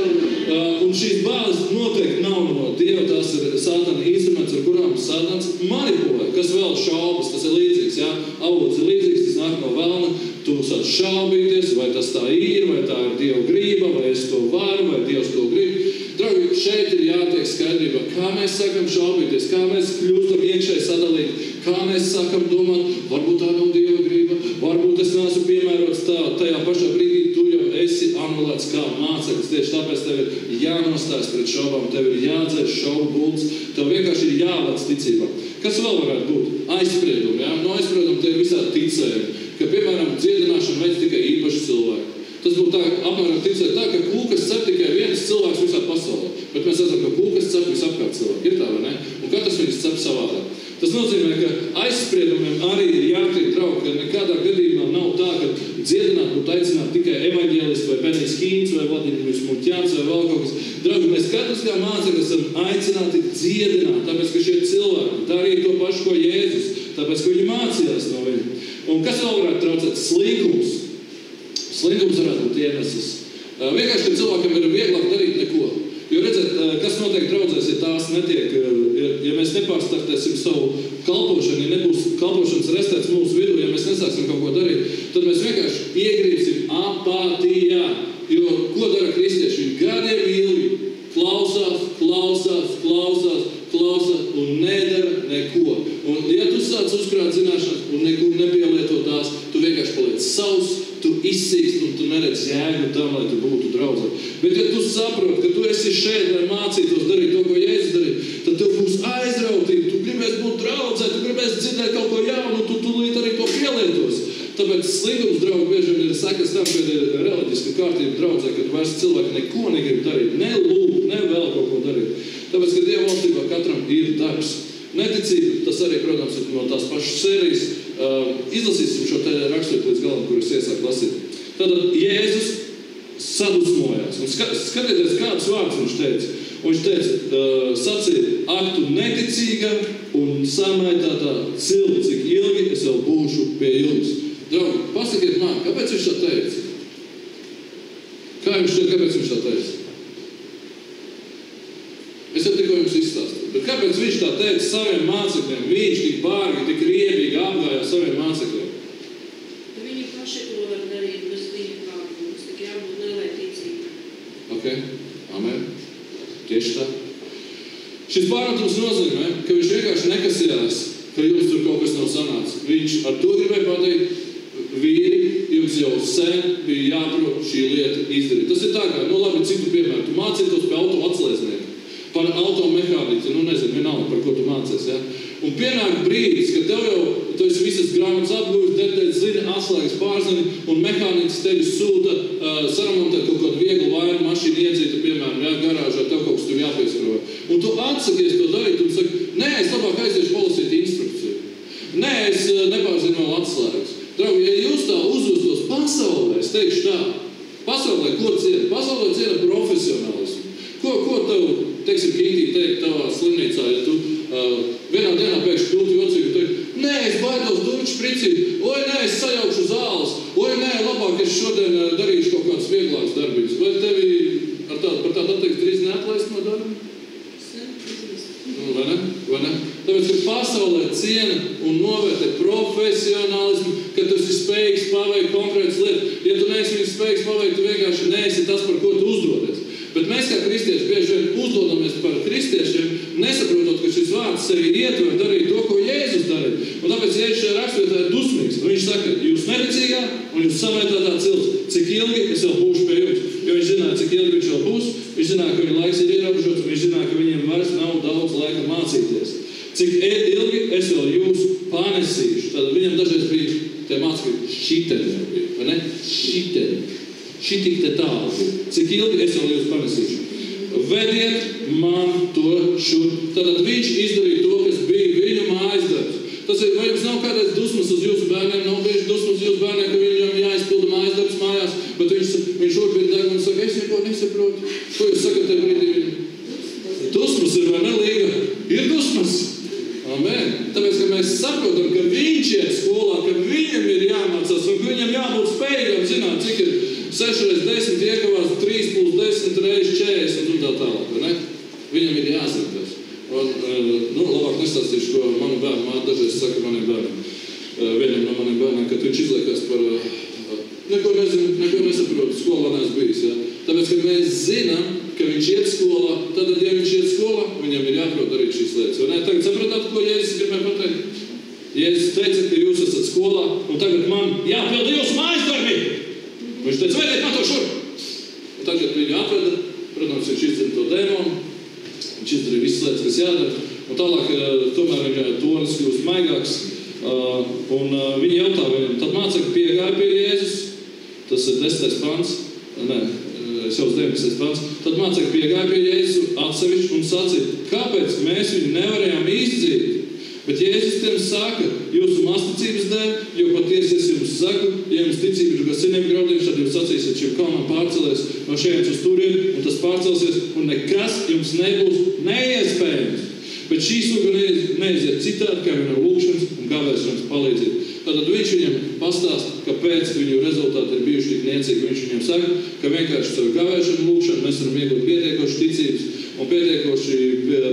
Un šīs bailes noteikti nav no Dieva, tās ir Sātana instruments, ar kurām Sātans manipulē. Kas vēl šaubas, tas ir līdzīgs, jā? Avots ir līdzīgs, tas nāk no velna. Tu sāc šaubīties, vai tas tā ir, vai tā ir Dieva grība, vai es to varu, vai Dievs to grib. Draugi, šeit ir jātiek skaidrībā, kā mēs sākam šaubīties, kā mēs kļūstam iekšēji sadalīti, kā mēs sākam domāt, varbūt tā nav Dieva grība, varbūt es neesmu piemērots tajā pašā brīdī, tu jau esi anulēts kā māceklis, tieši tāpēc tev ir jānostājas pret šaubām, tev ir jādzēš šaubu bults, tev vienkārši ir jāvāc ticībā. Kas vēl varētu būt? Aizspriedumi, jā? No aizspriedumi tie ir visādi ticējumi, ka, piemēram, dziedināšana veids tikai īpaši cilvēki. Tas būtu tā, apmēram ticēt tā, ka kūkas cep tikai viens cilvēks visā pasaulē. Bet mēs redzam, ka kūkas cep visapkārt cilvēki. Ir tā, vai ne? Un katrs viņas cep savādāk. Tas nozīmē, ka aizspriedumiem arī ir jākrīt, draugi, ka nekādā gadījumā nav tā, ka dziedināt būtu aicināt tikai evaņģēlisti vai Benijs Kīns vai Vladimirs Muļķāns vai vēl kaut kas. Draugi, mēs katrs kā mācekļi esam aicināti dziedināt, tāpēc, ka šie cilvēki darīja to pašu, ko Jēzus, tāpēc, ka viņi mācījās no viņa. Un kas vēl varētu traucēt? Slinkums. Slinkums varētu būt iemesls. Vienkārši, ka cilvēkam ir vieglāk darīt neko. Jo redzēt, kas notiek draudzēs, ja tās netiek, ja mēs nepārstartēsim savu kalpošanu, ja nebūs kalpošanas restēts mūsu vidū, ja mēs nesāksim kaut ko darīt, tad mēs vienkārši iegrībsim apātijā. Jo ko dara kristieši? Viņi gadiem ilgi klausās un nedara neko. Un ja tu sāc uzkrāt zināšanas un nekur nepielieto tās, tu vienkārši paliec savs, tu izsīkst un tu neredz jēgu tam, lai tu būtu draudzē. Bet ja tu saproti, ka tu esi šeit, lai mācītos darīt to, ko Jēzus darīja, tad tev būs aizrautība, tu gribēs būt draudzē, tu gribēs dzirdēt kaut ko jaunu, tu tūlīt arī to pielietos. Tāpēc slinkums, draugi, bieži vien ir sekas tam, kad ir reliģiska kārtība draudzē, kad vairs cilvēki neko negrib darīt, ne lūgt, ne vēl kaut ko darīt. Tāpēc, ka Dieva valstībā katram ir darbs. Neticība, tas arī, protams, ir no tās pašas sērijas. Izlasīsim šo te raksturu līdz galam, kurus iesāk lasīt. Tātad Jēzus sadusmojās. Un skatieties, kādus vārdus viņš teica. Un viņš teica, sacīja, ak, tu neticīga un samaitātā cilti, cik ilgi es vēl būšu pie jums. Draugi, pasakiet man, kāpēc viņš tā teica? Kāpēc viņš tā teica? Es jau tikko jums izstāstīju. Bet kāpēc viņš tā teica saviem mācekļiem? Viņš tik bārgi, tik riebīgi apgāja saviem mācekļiem. Viņi paši to var darīt bez viņa kādu. Mums tik jābūt nelētīcīgi. Ok, amen. Tieši tā. Šis pārmetums nozīmē, ka viņš vienkārši nekasījās, ka jums tur kaut kas nav sanācis. Viņš ar to gribēja pateikt, vīri, jums jau sen bija jāprot šī lieta izdarīt. Tas ir tā kā, labi, citu piemēru. Tu mācītos pie auto atslēdznieku. Par automehāniķi, nezinu, vienalga, par ko tu mācies, ja? Un pienāk brīdis, ka tev jau, tu esi visas grāmatas apguvis, detēļas zini, atslēgas pārzini, un mehāniķis tevi sūta saramontēt kaut kādu vieglu vainu mašīnu iedzītu, piemēram, ja, garāžā, tev kaut kas tur jāpieskroja. Un tu atsakies to darīt, un saki, nē, es labāk aiziešu palasīt instrukciju. Nē, es nepārzinu vēl atslēgas. Draugi, ja jūs tā uzvestos pasaulē, es teikšu tā, pasaulē ko ciena? Pasaulē ciena profesionālismu. Ko tev, teiksim, Kītī teikt tavā slimnīcā, ja tu vienā dienā pēkšņi kļūtu jocīgi, teikt, nē, es baidos durču spricīt, oi, nē, es sajaukšu zāles, oi, nē, labāk es šodien darīšu kaut kādas vieglākas darbības. Vai tevi par tādu atteikt drīz neatlaist no darba? Vai ne? Tāpēc, ka pasaulē ciena un novērtē profesionālismu, ka tu esi spējīgs paveikt konkrētas lietas. Ja tu neesi spējīgs paveikt, tu vienkārši neesi tas, par ko tu uzdodies. Bet mēs kā kristieši bieži vien uzdodamies par kristiešiem, nesaprotot, ka šis vārds sevi ietver darīt to, ko Jēzus darīja. Un tāpēc Jēzus šajā rakstvietā ir dusmīgs. Un viņš saka, jūs neticīgā un jūs samaitātā cilts, cik ilgi es vēl būšu pie jums. Jo viņš zināja, cik ilgi viņš vēl būs, viņš zināja, ka viņa laiks ir ierobežots, un viņš zināja, ka viņiem vairs nav daudz laika mācīties. Cik ilgi es vēl jūs panesīšu. Tātad viņam dažreiz bija tie mācekļi šiteni, vai ne? Šiteni. Šitik te tālu. Cik ilgi es vēl jūs panesīšu? Vediet man to šur. Tātad viņš izdarīja to, kas bija viņu mājas darbs. Tas ir, vai jums nav kādreiz dusmas uz jūsu bērniem, nav bieži dusmas uz jūsu bērniem, ka viņam jāizpilda mājas darbs mājās, bet viņš urpina deg un saka, es neko nesaprotu. Ko jūs sakat te brīdī? Dusmas ir vai ne, Līga? Ir dusmas. Amen. Tāpēc, ka mēs saprotam, ka viņš iet skolā, ka viņam ir jāmācās un ka viņam jābūt spējīgam zināt, cik ir 6x10 iekavās 3+10x40 un tā tālāk, vai ne? Viņam ir jāzina tas. Labāk nestāstīšu, ko manu bērnu māte dažreiz saka maniem bērniem. Vienam no maniem bērniem, kad viņš izliekās par neko nezinu, neko nesaprotu, skolā neesmu bijis, ja? Tāpēc, ka mēs zinām, ka viņš iet skolā, tad, ja viņš iet skolā, viņam ir jāprot darīt šīs lietas. Vai ne? Tagad sapratāt, ko Jēzus gribēja pateikt? Jēzus teica, ka jūs esat skolā, un tagad man jāpilda jūsu mājas darbi. Viņš teica, veidiet man to šur. Un tagad viņu atveda, protams, viņš izdarīja to dēmonu, viņš izdarīja visas lietas, kas jādara, un tālāk tomēr viņa tonis kļūst maigāks, un viņi jautā viņam, tad mācekļi piegāja pie Jēzus, tas ir 10. pants, es jau uz 19. pants, tad mācekļi piegāja pie Jēzus atsevišķi un sacīja, kāpēc mēs viņu nevarējām izdzīt, Bet Jēzus tiem saka, jūsu mazticības dēļ, jo patiesi es jums saku, ja jums ticība ir kā sinēm graudiņš, tad jūs sacīsiet šim kalnam pārcelēs no šejienes uz turieni, un tas pārcelsies, un nekas jums nebūs neiespējams. Bet šī suga neiziet citādi, kā viņa lūkšanas un gavēšanas palīdzība. Tātad viņš viņam pastāsta, kāpēc viņu rezultāti ir bijuši tik niecīgi. Viņš viņam saka, ka vienkārši caur gavēšanu lūkšanu mēs varam iegūt pietiekoši ticības un pietiekoši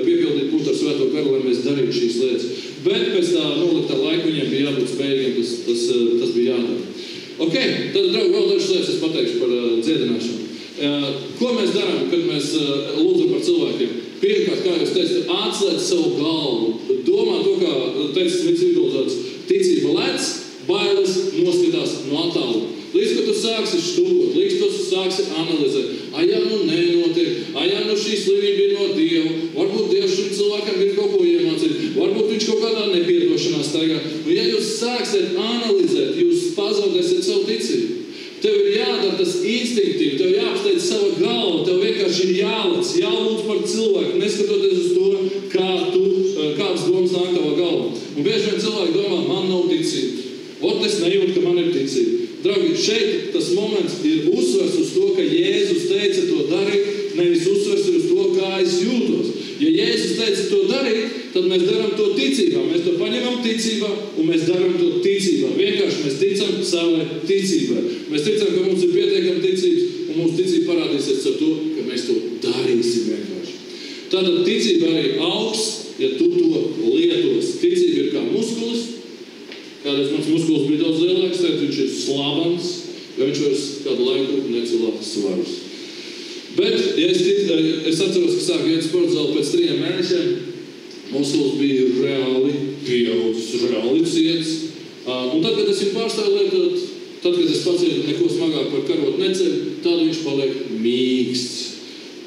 piepildīt pūt ar svēto garu, lai mēs darītu šīs lietas. Bet pēc tā noliktā laika viņiem bija jābūt spējīgiem, tas bija jādara. Ok, tad, draugi, vēl dažas lietas es pateikšu par dziedināšanu. Ko mēs darām, kad mēs lūdzam par cilvēkiem? Pirmkārt, kā jūs teicat, atslēdz savu galvu. Domā to, kā teicis Smits Vigolzots, ticība lec, bailes noskatās no attālu. Līdz, ka tu sāksi štūkot, līdz, ka tu sāksi analizēt. Ja nu nenotiek, ja nu šī slimība ir no Dieva, varbūt Dievs šim cilvēkam ir kaut ko iemācīt, varbūt viņš kaut kādā nepiedošanā staigā. Un ja jūs sāksiet analizēt, jūs pazaudēsiet savu ticību. Tev ir jādara tas instinktīvi, tev jāapsteidz sava galva, tev vienkārši ir jālec, jālūdz par cilvēku, neskatoties uz to, kādas domas nāk tavā galvā. Un bieži vien cilvēki domā, man nav ticība. Ot, es nejūtu, ka man ir ticība. Draugi, šeit tas moments ir uzsvers uz to, ka Jēzus teica to darīt, nevis uzsvers uz to, kā es jūtos. Ja Jēzus teica to darīt, tad mēs darām to ticībā. Mēs to paņemam ticībā un mēs darām to ticībā. Vienkārši mēs ticam savai ticībai. Mēs ticam, ka mums ir pietiekami ticības un mūsu ticība parādīsies ar to, ka mēs to darīsim vienkārši. Tātad ticība arī augs, ja tu to lietos. Ticība ir kā muskulis. Kādreiz mans muskulis bija daudz lielāks, tad viņš ir slavans, jo viņš vairs kādu laiku necilā svarus. Bet, ja es atceros, ka sāku iet sportzāli pēc 3 mēnešiem, muskulis bija reāli pieaudzis, reāli ciets. Un tad, kad es viņu pārstāju lietot, tad, kad es pacietu neko smagāk par karot neceļu, tad viņš paliek mīksts.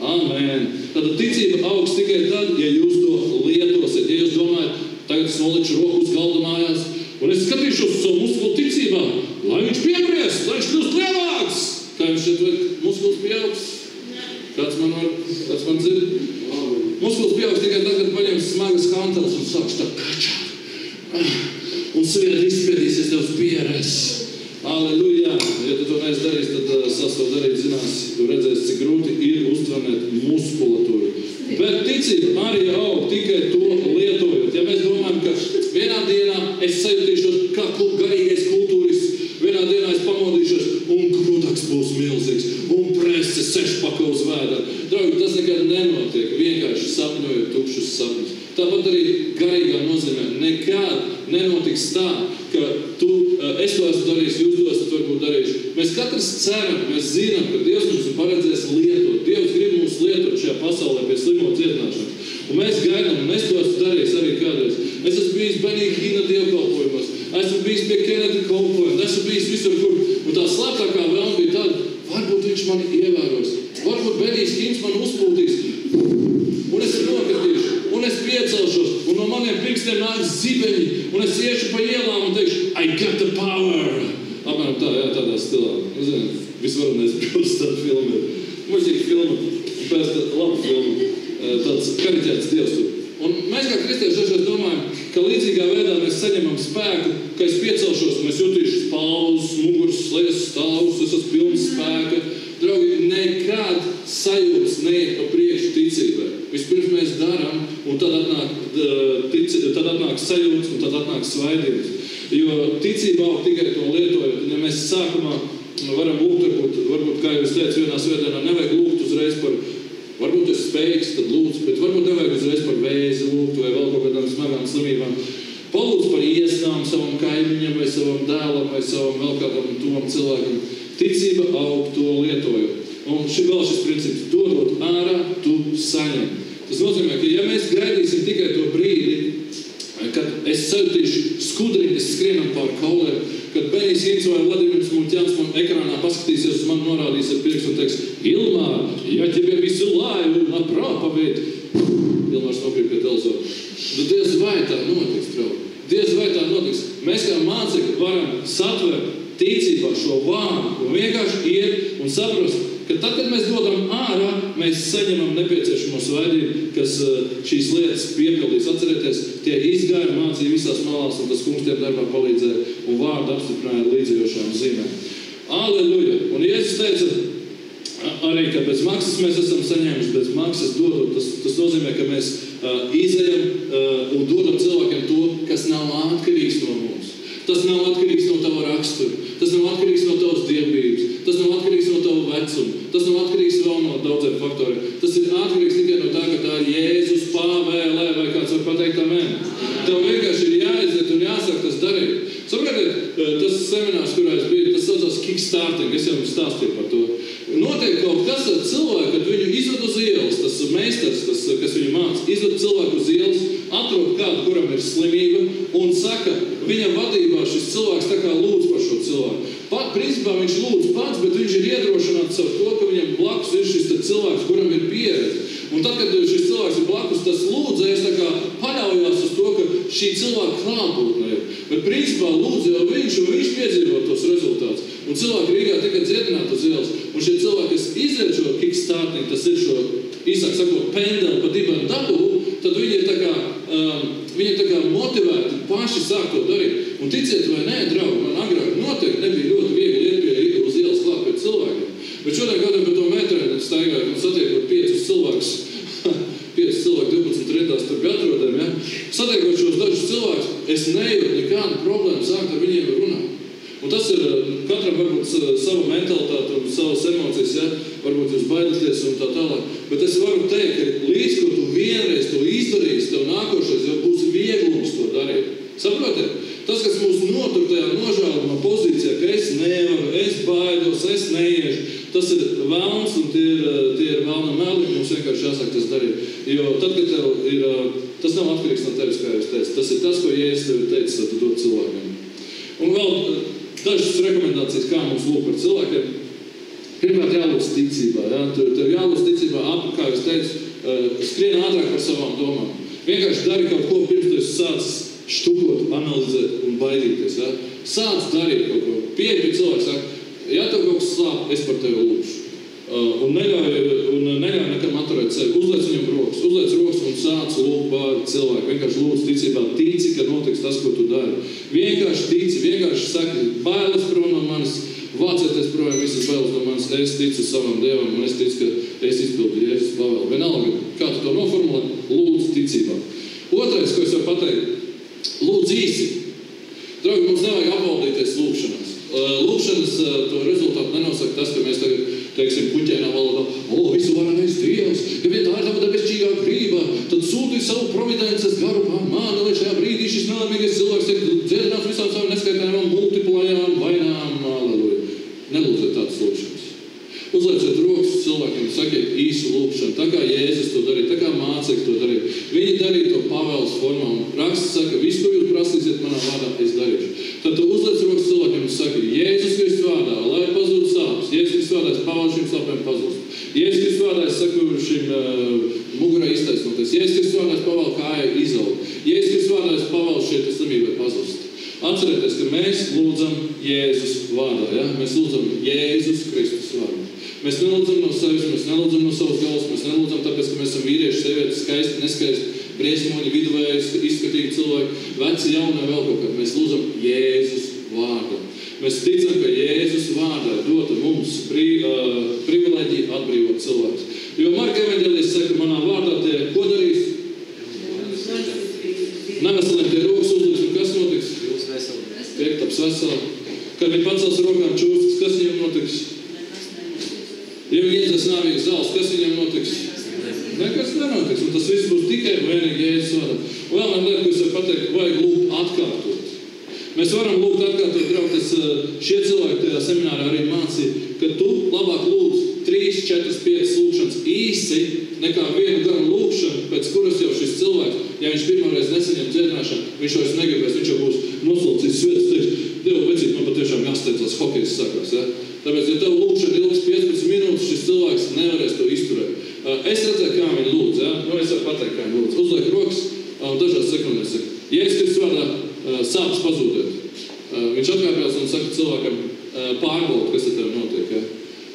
Amen. Tātad ticība augs tikai tad, ja jūs to lietosiet. Ja jūs domājat, tagad es nolikšu roku uz galda mājās, un es skatīšos uz savu muskulu ticībā, lai viņš piebriest, lai viņš kļūst lielāks. Kā viņš šeit muskulis pieaugs? Kāds man dzird? Muskulis pieaugs tikai tad, kad paņems smagas hanteles un sāks tā kačāt. Un sviedri izspiedīsies tev uz pieres. Aleluja! Ja tu to neesi darījis, tad sastav darīt zinās, tu redzēsi, cik grūti ir uztrenēt muskulatūru. Bet ticība arī aug tikai to lietojot. Ja mēs domājam, ka vienā dienā es sajutīšos kā garīgais kultūrists, vienā dienā es pamodīšos un krūtaks būs milzīgs un presce 6 paka uz vēdā. Draugi, tas nekad nenotiek, vienkārši sapņojot tukšus sapņus. Tāpat arī garīgā nozīmē nekad nenotiks tā, ka es to esmu darījis, jūs to esat varbūt darījuši. Mēs katrs ceram, mēs zinām, ka Dievs mums ir paredzējis lietot. Dievs grib mums lietot šajā pasaulē pie slimo dziedināšanas. Un mēs gaidām, un es to esmu darījis arī kādreiz. Es esmu bijis Benija Hina dievkalpojumos, esmu bijis pie Keneda kalpojuma, esmu bijis visur, kur. Un tā slēptākā vēlme bija tāda, varbūt viņš mani ievēros, varbūt Benijs Hins man uzpūtīs. Un es nokritīšu, un es piecelšos, un no maniem pirkstiem nāks zibeņi, un es iešu pa ielām un teikšu, I got the power. Apmēram tā, jā, tādā stilā. Visvarenais brūs tāda filma. Muļķīga filma, pēc laba filma. Tāds kariķēts Dievs tur. Un mēs kā kristieši dažreiz domājam, ka līdzīgā veidā mēs saņemam spēku, ka es piecelšos, un es jutīšu spalvus, muguras, slejas stāvus, es esmu pilns spēka. Draugi, nekad sajūtas neiet pa priekšu ticībai. Vispirms mēs darām, un tad atnāk sajūtas, un tad atnāk svaidījums. Jo ticība aug tikai to lietojot. Ja mēs sākumā varam lūgt, varbūt kā jūs teicat, vienā svētdienā nevajag lūgt uzreiz par, varbūt es spējīgs, tad lūdzu, bet varbūt nevajag uzreiz par vēzi lūgt vai vēl kaut kādām smagām slimībām. Palūdz par iesnām savam kaimiņam vai savam dēlam vai savam vēl kādam tuvam cilvēkam. Ticība aug to lietojot. Un šis princips, dodot ārā, tu saņem. Tas nozīmē, ka ja mēs gaidīsim tikai to brīdi, kad es sajutīšu skudriņu, es skrienam pār kaulēm, kad Benijs Hins vai Vladimirs Muļķans man ekrānā paskatīsies uz mani, norādīs ar pirkstu un teiks, Ilmār, ja тебе веселаю на проповедь. Ilmārs nokrīt pie televizora. Diez vai tā notiks, draugi. Diez vai tā notiks. Mēs kā mācekļi varam satvert ticībā šo vārdu un vienkārši iet un saprast, ka tad, kad mēs dodam ārā, mēs saņemam nepieciešamo svaidību, kas šīs lietas piepildīs. Atcerieties, tie izgāja, mācīja visās malās, un tas kungs tiem darbā palīdzēja, un vārdu apstiprināja līdzējošām zīmēm. Aleluja! Un Jēzus teica arī, ka bez maksas mēs esam saņēmuši, bez maksas dodot. Tas nozīmē, ka mēs izejam un dodam cilvēkiem to, kas nav atkarīgs no mums. Tas nav atkarīgs no tava rakstura, tas nav atkarīgs no tavas dievbības, tas nav atkarīgs no tava vecuma, tas nav atkarīgs vēl no daudziem faktoriem. Tas ir atkarīgs tikai no tā, ka tā ir Jēzus pavēlē, vai kāds var pateikt amen. Tev vienkārši ir jāiziet un jāsāk tas darīt. Saprotiet, tas seminārs, kurā es biju, tas saucās kickstarting, es jau jums stāstīju par to. Notiek kaut kas ar cilvēku, kad viņu izved uz ielas, tas meistars, kas viņu māca, izved cilvēku uz ielas, atrod kādu, kuram ir slimība, un saka, viņa vadībā šis cilvēks tā kā lūdz par šo cilvēku. Principā viņš lūdz pats, bet viņš ir iedrošināts ar to, ka viņam blakus ir šis cilvēks, kuram ir pieredze. Un tad, kad šis cilvēks ir blakus, tas lūdzējs tā kā paļaujās uz to, ka šī cilvēka klātbūtne ir. Bet principā lūdz jau viņš, un viņš piedzīvo tos rezultātus. Un cilvēki Rīgā tikai dziedināt uz ielas. Un šie cilvēki, kas iziet šo kickstarting, tas ir šo, īsāk sakot, pendeli pa divam dabū, tad viņi ir tā kā motivēti paši sāk to darīt. Un ticiet vai nē, draugi, man agrāk noteikti nebija ļoti viegli iet uz ielas klāt pie cilvēkiem. Bet šodien kādam par to metrēnu staigāju un satiekot 5 cilvēkus, 5 cilvēku 12 rindās tur atrodam, ja? Satiekot šos dažus cilvēkus, es nejūtu nekādu problēmu sākt ar viņiem runāt. Un tas ir katram varbūt savu mentalitāti un savas emocijas, ja? Varbūt jūs baidaties un tā tālāk. Bet es varu teikt, ka līdz, ko tu vienreiz to izdarīsi, tev nākošais jau būs vieglums to darīt. Saprotiet? Tas, kas mūs notur tajā nožēlumā pozīcijā, ka es nevaru, es baidos, es neiešu, tas ir vēlns un tie ir vēlna meli, mums vienkārši jāsāk tas darīt. Jo tad, kad tev ir, tas nav atkarīgs no tevis, kā jūs teicat. Tas ir tas, ko Jēzus tev ir teicis, tad tu dod cilvēkiem. Un vēl dažas rekomendācijas, kā mums lūk par cilvēkiem. Pirmkārt jālūdz ticībā. Ja? Tev jālūdz ticībā, kā jūs teicu, skrien ātrāk par savām domām. Vienkārši dari kaut ko, pirms tu esi sācis štukot, analizēt un baidīties. Ja? Sāc darīt kaut ko. Pieeja pie cilvēks saka, ja tev kaut kas slāp, es par tevi lūkšu. Un neļauj nekam atturēt sevi. Uzliec viņam rokas un sāc lūgt par cilvēku. Vienkārši lūdz ticībā, tici, ka notiks tas, ko tu dari. Vienkārši tici, vienkārši saki, bailes prom no manis, vācieties projām visas bailes no manis, es ticu savam Dievam un es ticu, ka es izpildu Jēzus pavēli. Vienalga, kā tu to noformulē, lūdz ticībā. Otrais, ko es varu pateikt, lūdz īsi. Draugi, mums nevajag apvaldīties lūgšanās. Lūgšanas to rezultātu nenosaka tas, ka mēs tagad, teiksim, puķēnā valodā, visu varenais Dievs, ja vien tā ir tava debesšķīgā grība, tad sūti savu providences garu pār mani, lai šajā brīdī šis nelaimīgais cilvēks tiek dziedināts visām savām neskaitāmām multiplajām vainām. Aleluja. Nelūdziet tādas lūgšanas. Uzlieciet rokas cilvēkiem, sakiet īsu lūgšanu, tā kā Jēzus to darīja, tā kā mācekļi to darīja. Viņi darīja to pavēles formā, un raksts saka, visu, ko jūs prasīsiet manā vārdā, es darīšu. Tad tu uzliec rokas cilvēkiem un saki, Jēzus Kristus vārdā, lai pazūd sāpes. Jēzus Kristus vārdā, es pavēlu šīm sāpēm pazūst. Jēzus Kristus vārdā, es saku šīm mugurai iztaisnoties. Jēzus Kristus vārdā, es pavēlu kājai izaugt. Jēzus Kristus vārdā, es pavēlu šeit slimībai pazūst. Atcerieties, ka mēs lūdzam Jēzus vārdā, ja? Mēs lūdzam Jēzus Kristus vārdā. Mēs nelūdzam no sevis, mēs nelūdzam no savas galvas, mēs nelūdzam tāpēc, ka mēs esam vīrieši, sievietes, skaisti, neskaisti, briesmoņi, viduvēji, izskatīgi cilvēki, veci, jauni, vēl kaut kā. Mēs lūdzam Jēzus vārdā. Mēs ticam, ka Jēzus vārdā dota mums privileģija atbrīvot cilvēkus. Jo Marka evaņģēlijs saka, manā vārdā tie, ko darīs? Neveseliem tie rokas uzliks, un kas notiks? Jūs veseli. Tiek taps veseli. Kad viņi pacels rokām čūskas, kas viņam notiks? Ja viņi iedzēs nāvīgas zāles, kas viņam notiks? Nekas nenotiks, un tas viss būs tikai vienīgi Jēzus vārdā. Un vēl man lieta, ko es varu pateikt, vajag lūgt atkārtot. Mēs varam lūgt atkārtot, draugi, šie cilvēki tajā seminārā arī mācīja, ka tu labāk lūdz 3, 4, 5 lūgšanas īsi, nekā vienu garu lūgšanu, pēc kuras jau šis cilvēks, ja viņš pirmoreiz nesaņem dziedināšanu, viņš vairs negribēs, viņš jau būs noslaucījis svētas, teiks, Dievu, vecīt, man patiešām jāsteidzās, hokejs sakās, ja? Tāpēc, ja tev lūgšana ilgs 15 minūtes, šis cilvēks nevarēs to izturēt. Es redzēju, kā viņi lūdz, ja? Es varu pateikt, kā viņi lūdz. Uzliek rokas, dažās sekundēs saka, Jēzus Kristus vārdā sāpes pazūdiet. Viņš atkārpjās un saka cilvēkam, pārbaud, kas ar tevi notiek, ja?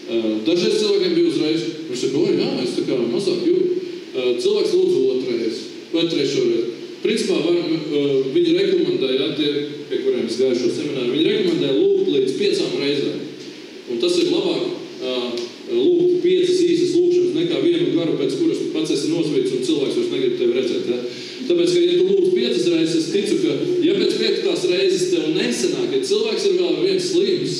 Dažreiz cilvēkiem bija uzreiz, viņš saka, jā, es tā kā mazāk jūtu. Cilvēks lūdzu otrais vai trešoreiz. Principā viņi rekomendēja, tie, pie kuriem es gāju šo semināru, viņi rekomendēja lūgt līdz 5 reizēm. Un tas ir labāk lūgt 5 īsas lūgšanas nekā vienu garu, pēc kuras tu pats esi nosvīts un cilvēks vairs negrib tevi redzēt. Ja? Tāpēc, ka, ja tu lūdz 5 reizes, es ticu, ka, ja pēc 5. reizes tev nesanāk, ja cilvēks ir vēl viens slims,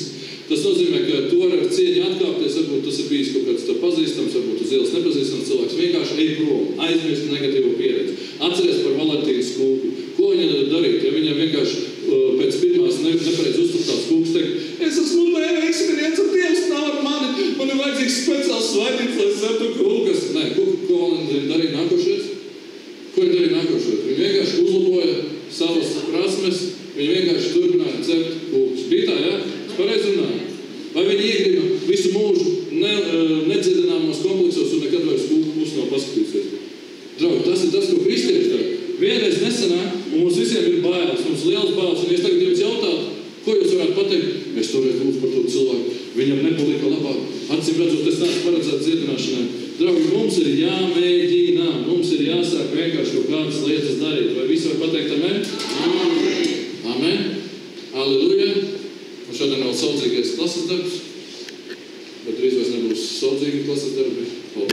tas nozīmē, ka tu vari ar cieņu atkāpties, varbūt tas ir bijis kaut kāds tev pazīstams, varbūt uz ielas nepazīstams cilvēks, vienkārši ej prom, aizmirst negatīvo pieredzi. Atceries par Valentīnas kūku. Ko viņa darīt? Ja viņam vienkārši pēc pirmās nepareiz uzturētās kūkas teikt, es esmu neveiksminieks, un Dievs nav ar mani, man ir vajadzīgs speciāls svaidīts, lai es septu kūkas. Nē, ko Valentīna darīja nākošais? Ko viņa darīja nākošais? Viņa vienkārši uzlaboja savas prasmes, viņa vienkārši turpināja cept kūkas. Bija tā, ja? Es pareizi runāju. Vai viņi iegriba visu mūžu nedziedināmos kompleksos un nekad vairs kūkas nav paskatīsies? Draugi, tas ir tas, ko kristieši dara. Vienreiz nesanāk, un mums visiem ir bailes, mums liels bailes, un es tagad jums jautātu, ko jūs varētu pateikt? Es toreiz lūdzu par to cilvēku, viņam nepalika labāk. Acīm redzot, es neesmu paredzēts dziedināšanai. Draugi, mums ir jāmēģina, mums ir jāsāk vienkārši kaut kādas lietas darīt. Vai visi var pateikt amen? Amen. Amen. Halleluja. Un šodien vēl saudzīgais klases darbs, bet drīz vairs nebūs saudzīgi klases darbi.